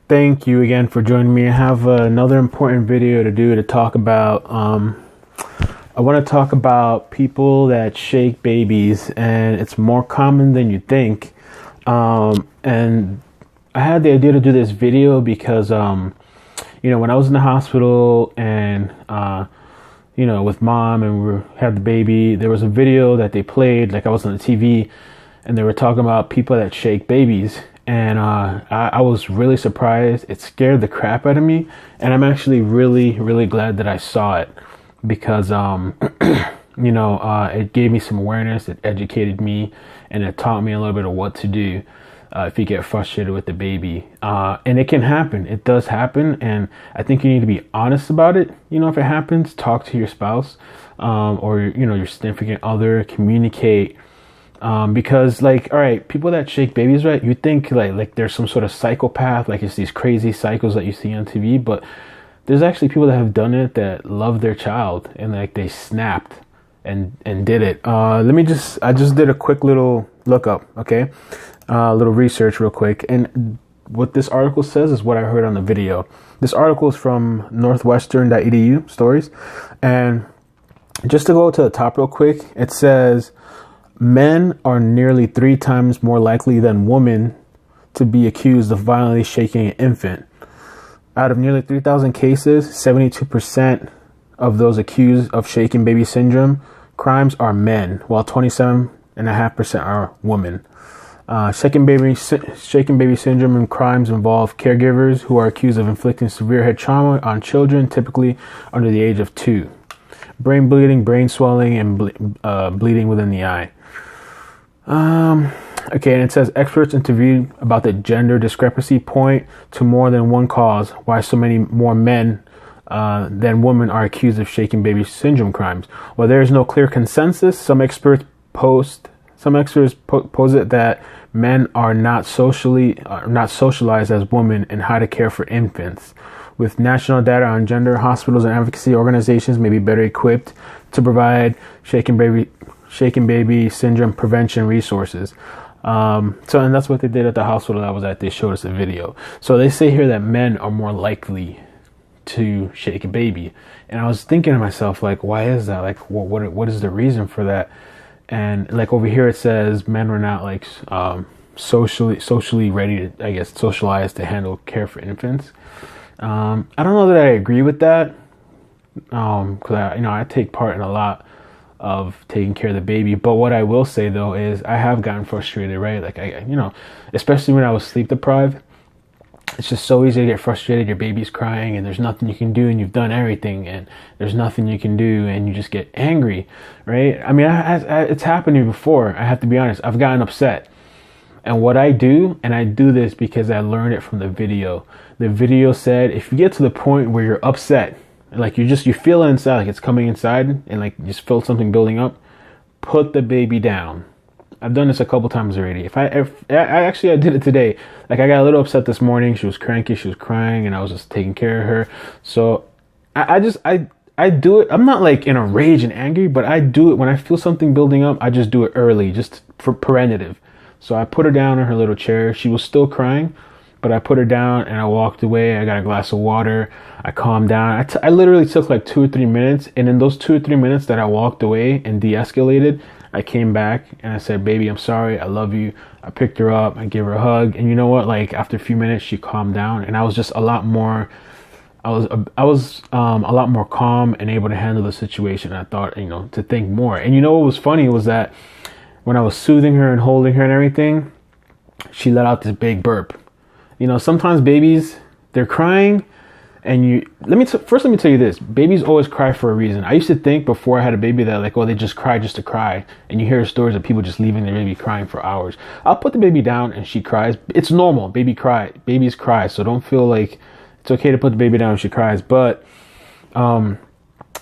Thank you again for joining me. I have another important video to do to talk about. I want to talk about people that shake babies, and it's more common than you think. And I had the idea to do this video because, when I was in the hospital and, with mom and we had the baby, there was a video that they played, like I was on the TV, and they were talking about people that shake babies. And I was really surprised. It scared the crap out of me. And I'm actually really, really glad that I saw it because, it gave me some awareness. It educated me and it taught me a little bit of what to do if you get frustrated with the baby. And it can happen. It does happen. And I think you need to be honest about it. If it happens, talk to your spouse or, your significant other, communicate. Because all right, people that shake babies, right? You think like there's some sort of psychopath, like it's these crazy cycles that you see on TV, but there's actually people that have done it that love their child and like they snapped and did it. I just did a quick little lookup, okay? Little research real quick. And what this article says is what I heard on the video. This article is from northwestern.edu stories. And just to go to the top real quick, it says, men are nearly 3 times more likely than women to be accused of violently shaking an infant. Out of nearly 3,000 cases, 72% of those accused of shaken baby syndrome crimes are men, while 27.5% are women. Shaken baby syndrome and crimes involve caregivers who are accused of inflicting severe head trauma on children, typically under the age of 2. Brain bleeding, brain swelling, and bleeding within the eye. Okay, and it says experts interviewed about the gender discrepancy point to more than one cause why so many more men than women are accused of shaken baby syndrome crimes. While there is no clear consensus, some experts posit that men are not socialized as women in how to care for infants. With national data on gender, hospitals and advocacy organizations may be better equipped to provide shaken baby syndrome prevention resources. And that's what they did at the hospital I was at. They showed us a video. So they say here that men are more likely to shake a baby. And I was thinking to myself, like, why is that? Like, what is the reason for that? And like over here, it says men are not like socially ready to, I guess, socialize to handle care for infants. I don't know that I agree with that. Cause I take part in a lot of taking care of the baby. But what I will say though is I have gotten frustrated, right? Like especially when I was sleep deprived, it's just so easy to get frustrated. Your baby's crying and there's nothing you can do and you've done everything and there's nothing you can do and you just get angry, right? I mean, it's happened to me before. I have to be honest. I've gotten upset. And what I do, and I do this because I learned it from the video. The video said, if you get to the point where you're upset, like you feel it inside, like it's coming inside and like you just feel something building up, put the baby down. I've done this a couple times already. I did it today. Like I got a little upset this morning. She was cranky. She was crying and I was just taking care of her. So I do it. I'm not like in a rage and angry, but I do it when I feel something building up. I just do it early, just for preventative. So I put her down in her little chair. She was still crying, but I put her down and I walked away. I got a glass of water. I calmed down. I literally took like 2 or 3 minutes. And in those 2 or 3 minutes that I walked away and de-escalated, I came back and I said, baby, I'm sorry. I love you. I picked her up. I gave her a hug. And you know what? Like after a few minutes, she calmed down and I was just a lot more, I was a lot more calm and able to handle the situation. I thought, to think more. And what was funny was that when I was soothing her and holding her and everything, she let out this big burp. Sometimes babies, they're crying and let me tell you this, babies always cry for a reason. I used to think before I had a baby that like, they just cry just to cry. And you hear stories of people just leaving their baby crying for hours. I'll put the baby down and she cries. It's normal. Babies cry. So don't feel like it's okay to put the baby down if she cries. But,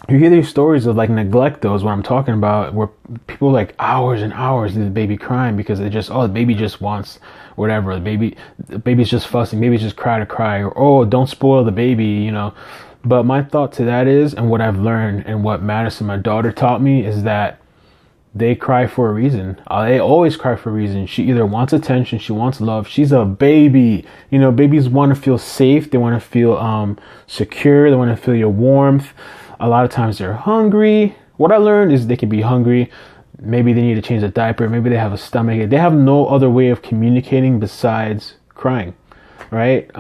you hear these stories of like neglect, though, is what I'm talking about, where people like hours and hours leave the baby crying because they just, the baby just wants whatever. The baby's just fussing. Baby's just cry to cry, or don't spoil the baby, But my thought to that is, and what I've learned and what Madison, my daughter, taught me is that they cry for a reason. They always cry for a reason. She either wants attention, she wants love. She's a baby. You know, babies want to feel safe. They want to feel secure. They want to feel your warmth. A lot of times they're hungry. What I learned is they can be hungry. Maybe they need to change the diaper. Maybe they have a stomach ache. They have no other way of communicating besides crying, right?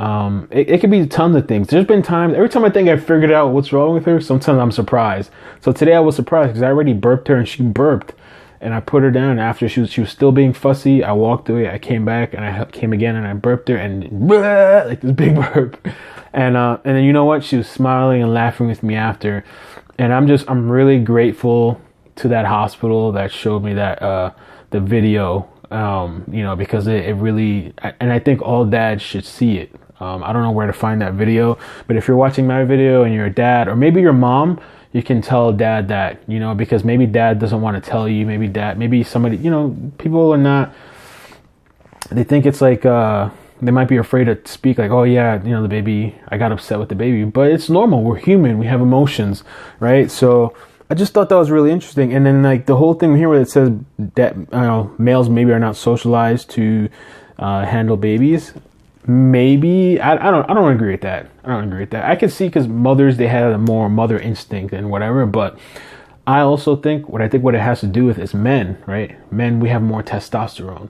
It could be tons of things. There's been times, every time I think I figured out what's wrong with her, sometimes I'm surprised. So today I was surprised because I already burped her and she burped. And I put her down. After she was still being fussy, I walked away. I came back and I came again and I burped her and like this big burp. And then you know what? She was smiling and laughing with me after. And I'm really grateful to that hospital that showed me that the video. You know, because it really, and I think all dads should see it. I don't know where to find that video, but if you're watching my video and you're a dad, or maybe your mom, you can tell dad that, you know, because maybe dad doesn't want to tell you, maybe somebody, you know, people are not, they think it's like, they might be afraid to speak like, oh yeah, you know, the baby, I got upset with the baby, but it's normal. We're human. We have emotions, right? So I just thought that was really interesting. And then like the whole thing here where it says that, you know, males maybe are not socialized to handle babies. Maybe I don't agree with that. I can see because mothers, they had a more mother instinct and whatever, but I also think what it has to do with is men, right? Men, we have more testosterone.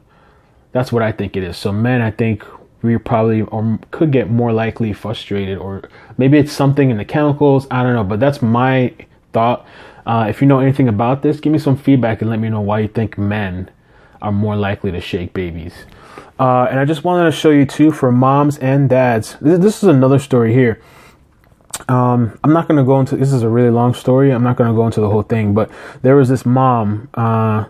That's what I think it is. So men, I think we probably or could get more likely frustrated, or maybe it's something in the chemicals. I don't know, but that's my thought. If you know anything about this, give me some feedback and let me know why you think men are more likely to shake babies. And I just wanted to show you too, for moms and dads. This is another story here. I'm not going to go into, this is a really long story. I'm not going to go into the whole thing, but there was this mom, a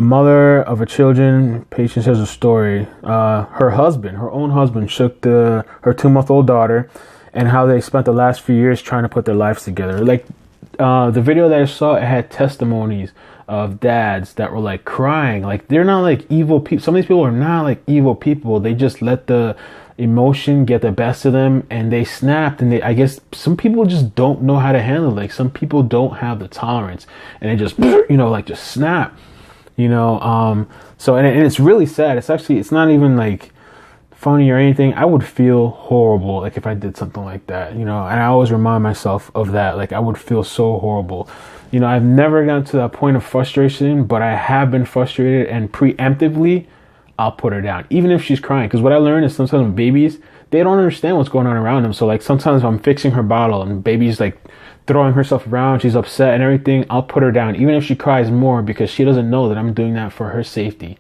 mother of a children. Patient says a story. Her own husband shook her 2-month-old daughter, and how they spent the last few years trying to put their lives together. Like, the video that I saw, it had testimonies of dads that were like crying. Like, they're not like evil people. Some of these people are not like evil people. They just let the emotion get the best of them and they snapped. And I guess some people just don't know how to handle it. Like, some people don't have the tolerance and they just, you know, like just snap, you know. So, and it's really sad. It's not even like funny or anything. I would feel horrible like if I did something like that, you know, and I always remind myself of that. Like, I would feel so horrible. You know, I've never gotten to that point of frustration, but I have been frustrated, and preemptively I'll put her down even if she's crying, because what I learned is sometimes with babies, they don't understand what's going on around them. So like sometimes if I'm fixing her bottle and baby's like throwing herself around, she's upset and everything, I'll put her down even if she cries more, because she doesn't know that I'm doing that for her safety.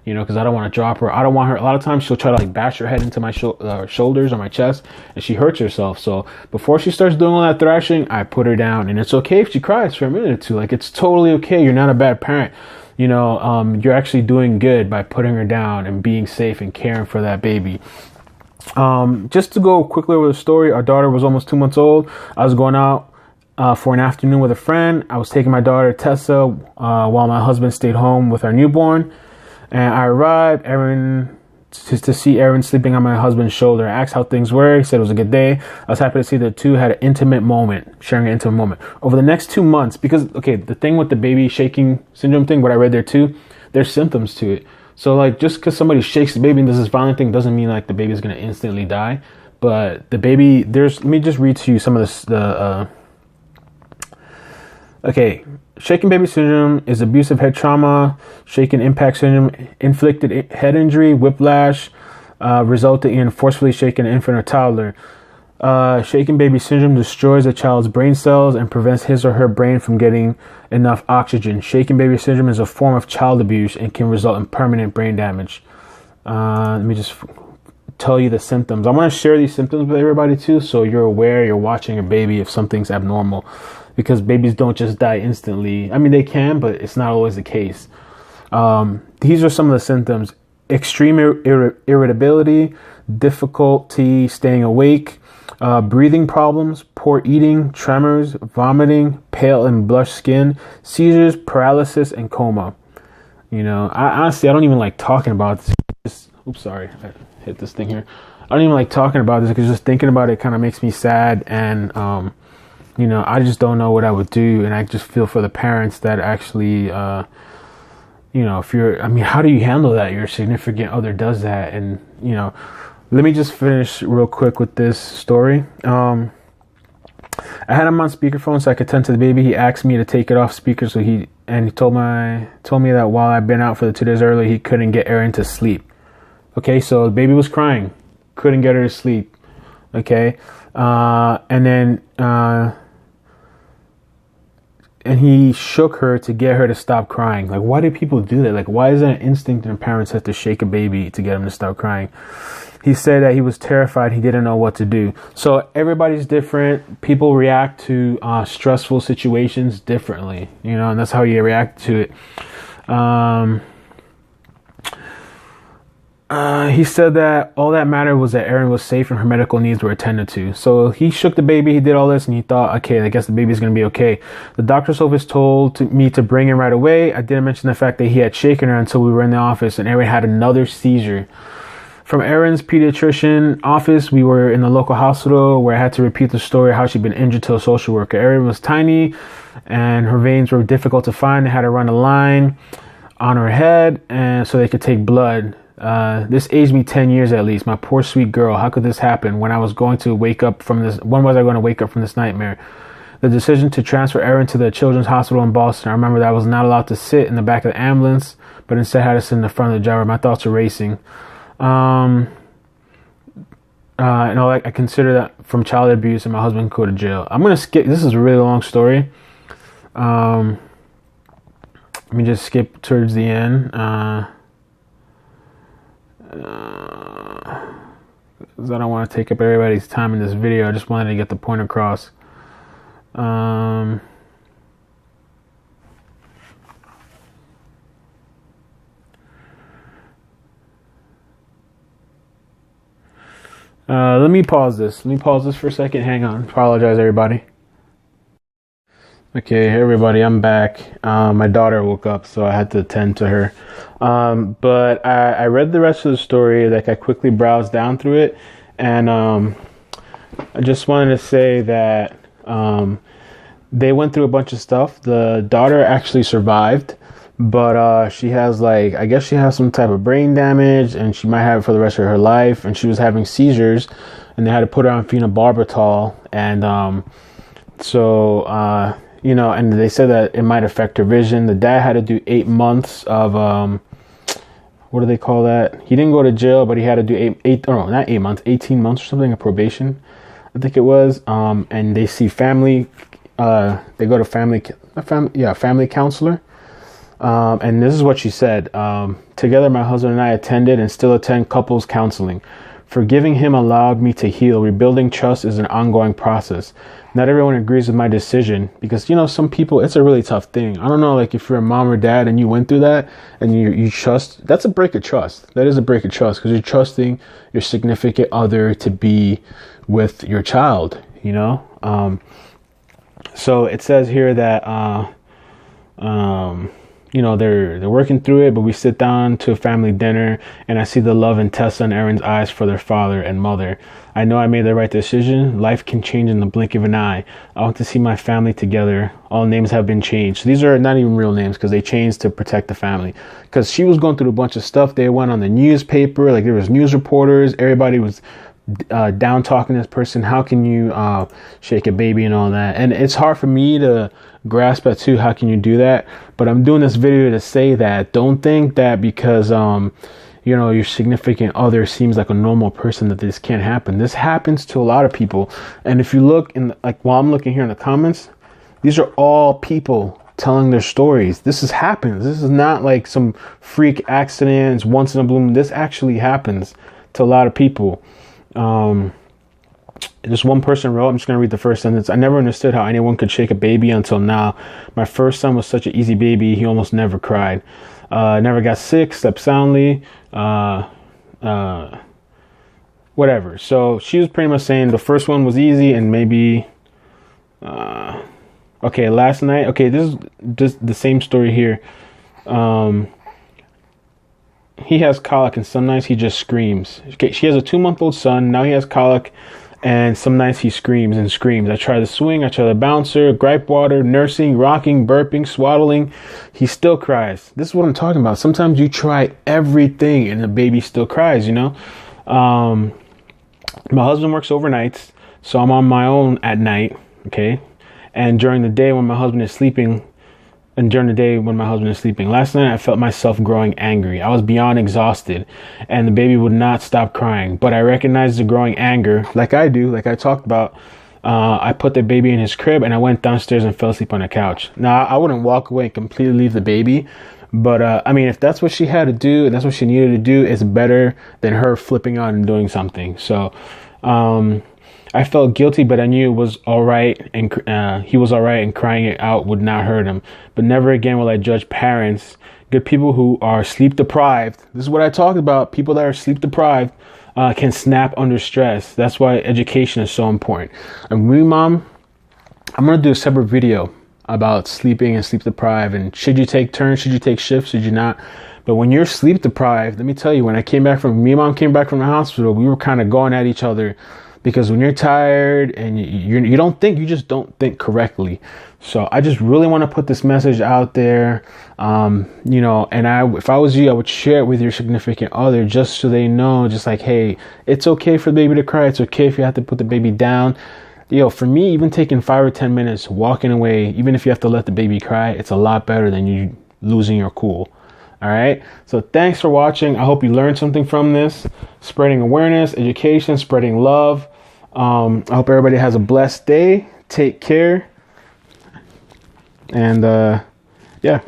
You know, because I don't want to drop her. I don't want her. A lot of times she'll try to like bash her head into my shoulders or my chest, and she hurts herself. So before she starts doing all that thrashing, I put her down. And it's okay if she cries for a minute or two. Like, it's totally okay. You're not a bad parent. You know, you're actually doing good by putting her down and being safe and caring for that baby. Just to go quickly over the story, our daughter was almost 2 months old. I was going out for an afternoon with a friend. I was taking my daughter Tessa while my husband stayed home with our newborn. And I arrived, to see Aaron sleeping on my husband's shoulder. I asked how things were. He said it was a good day. I was happy to see the two had an intimate moment, sharing an intimate moment. Over the next 2 months, because, okay, the thing with the baby shaking syndrome thing, what I read there too, there's symptoms to it. So, like, just because somebody shakes the baby and does this violent thing doesn't mean, like, the baby's going to instantly die. But the baby, let me just read to you some of this, okay. Shaken baby syndrome is abusive head trauma. Shaken impact syndrome, inflicted head injury, whiplash, resulting in forcefully shaken infant or toddler. Shaken baby syndrome destroys a child's brain cells and prevents his or her brain from getting enough oxygen. Shaken baby syndrome is a form of child abuse and can result in permanent brain damage. Let me just tell you the symptoms. I want to share these symptoms with everybody too, so you're aware, you're watching a baby if something's abnormal. Because babies don't just die instantly. I mean, they can, but it's not always the case. These are some of the symptoms: extreme irritability, difficulty staying awake, breathing problems, poor eating, tremors, vomiting, pale and blush skin, seizures, paralysis, and coma. You know, honestly, I don't even like talking about this. Oops, sorry, I hit this thing here. I don't even like talking about this because just thinking about it kind of makes me sad, and I just don't know what I would do. And I just feel for the parents that actually, if you're, how do you handle that? Your significant other does that. And, let me just finish real quick with this story. I had him on speakerphone so I could tend to the baby. He asked me to take it off speaker, so he told me that while I'd been out for the 2 days earlier, he couldn't get Erin to sleep. Okay, so the baby was crying, couldn't get her to sleep. Okay, and he shook her to get her to stop crying. Like, why do people do that? Like, why is that an instinct in parents have to shake a baby to get him to stop crying? He said that he was terrified. He didn't know what to do. So everybody's different. People react to stressful situations differently, and that's how you react to it. He said that all that mattered was that Erin was safe and her medical needs were attended to. So he shook the baby, he did all this, and he thought, okay, I guess the baby's going to be okay. The doctor's office told me to bring him right away. I didn't mention the fact that he had shaken her until we were in the office, and Erin had another seizure. From Erin's pediatrician office, we were in the local hospital where I had to repeat the story of how she'd been injured to a social worker. Erin was tiny, and her veins were difficult to find. They had to run a line on her head, and so they could take blood. This aged me 10 years at least. My poor sweet girl. How could this happen when I was going to wake up from this? When was I going to wake up from this nightmare? The decision to transfer Erin to the Children's Hospital in Boston. I remember that I was not allowed to sit in the back of the ambulance, but instead had to sit in the front of the driver. My thoughts are racing. I consider that from child abuse, and my husband could go to jail. I'm gonna skip. This is a really long story. Let me just skip towards the end. I don't want to take up everybody's time in this video. I just wanted to get the point across. Let me pause this. Let me pause this for a second. Hang on. Apologize, everybody. Okay, hey everybody, I'm back. My daughter woke up, so I had to attend to her. But I read the rest of the story. Like, I quickly browsed down through it, and I just wanted to say that they went through a bunch of stuff. The daughter actually survived, but she has, like, I guess she has some type of brain damage, and she might have it for the rest of her life. And she was having seizures, and they had to put her on phenobarbital, and and they said that it might affect her vision. The dad had to do 8 months of what do they call that? He didn't go to jail, but he had to do 18 months or something of probation, I think it was. And they see family. They go to family counselor. And this is what she said. Together, my husband and I attended and still attend couples counseling. Forgiving him allowed me to heal. Rebuilding trust is an ongoing process. Not everyone agrees with my decision because, some people, it's a really tough thing. I don't know, like, if you're a mom or dad and you went through that and you trust, that's a break of trust. That is a break of trust because you're trusting your significant other to be with your child, So it says here that, they're working through it, but we sit down to a family dinner and I see the love in Tessa and Erin's eyes for their father and mother. I know I made the right decision. Life can change in the blink of an eye. I want to see my family together. All names have been changed. So these are not even real names because they changed to protect the family. Because she was going through a bunch of stuff. They went on the newspaper, like there was news reporters. Everybody was down talking this person. How can you shake a baby and all that? And it's hard for me to grasp that too. How can you do that? But I'm doing this video to say that don't think that because your significant other seems like a normal person that this can't happen. This happens to a lot of people. And if you look while I'm looking here in the comments, these are all people telling their stories. This happens. This is not like some freak accident. It's once in a blue moon. This actually happens to a lot of people. Just one person wrote, I'm just going to read the first sentence. I never understood how anyone could shake a baby until now. My first son was such an easy baby. He almost never cried. Never got sick, slept soundly, whatever. So she was pretty much saying the first one was easy and maybe, okay, last night. Okay, this is just the same story here. He has colic and some nights he just screams. Okay, she has a 2-month-old son. Now he has colic And some nights he screams and screams. I try to swing, I try to bounce her, gripe water, nursing, rocking, burping, swaddling. He still cries. This is what I'm talking about. Sometimes you try everything and the baby still cries, you know? My husband works overnights, so I'm on my own at night, okay? And during the day when my husband is sleeping, last night I felt myself growing angry. I was beyond exhausted, and the baby would not stop crying. But I recognized the growing anger, like I do, like I talked about. I put the baby in his crib, and I went downstairs and fell asleep on the couch. Now, I wouldn't walk away and completely leave the baby, but I mean, if that's what she had to do and that's what she needed to do, it's better than her flipping out and doing something. So I felt guilty, but I knew it was all right, and he was all right, and crying it out would not hurt him. But never again will I judge parents, good people who are sleep deprived. This is what I talked about. People that are sleep deprived can snap under stress. That's why education is so important. And me, Mom, I'm going to do a separate video about sleeping and sleep deprived, and should you take turns, should you take shifts, should you not. But when you're sleep deprived, let me tell you, when me and Mom came back from the hospital, we were kind of going at each other, because when you're tired and you don't think, you just don't think correctly. So I just really want to put this message out there, you know, and if I was you, I would share it with your significant other, just so they know, just like, hey, it's okay for the baby to cry. It's okay if you have to put the baby down. For me, even taking 5 or 10 minutes, walking away, even if you have to let the baby cry, it's a lot better than you losing your cool. All right. So thanks for watching. I hope you learned something from this. Spreading awareness, education, spreading love. I hope everybody has a blessed day. Take care. And yeah.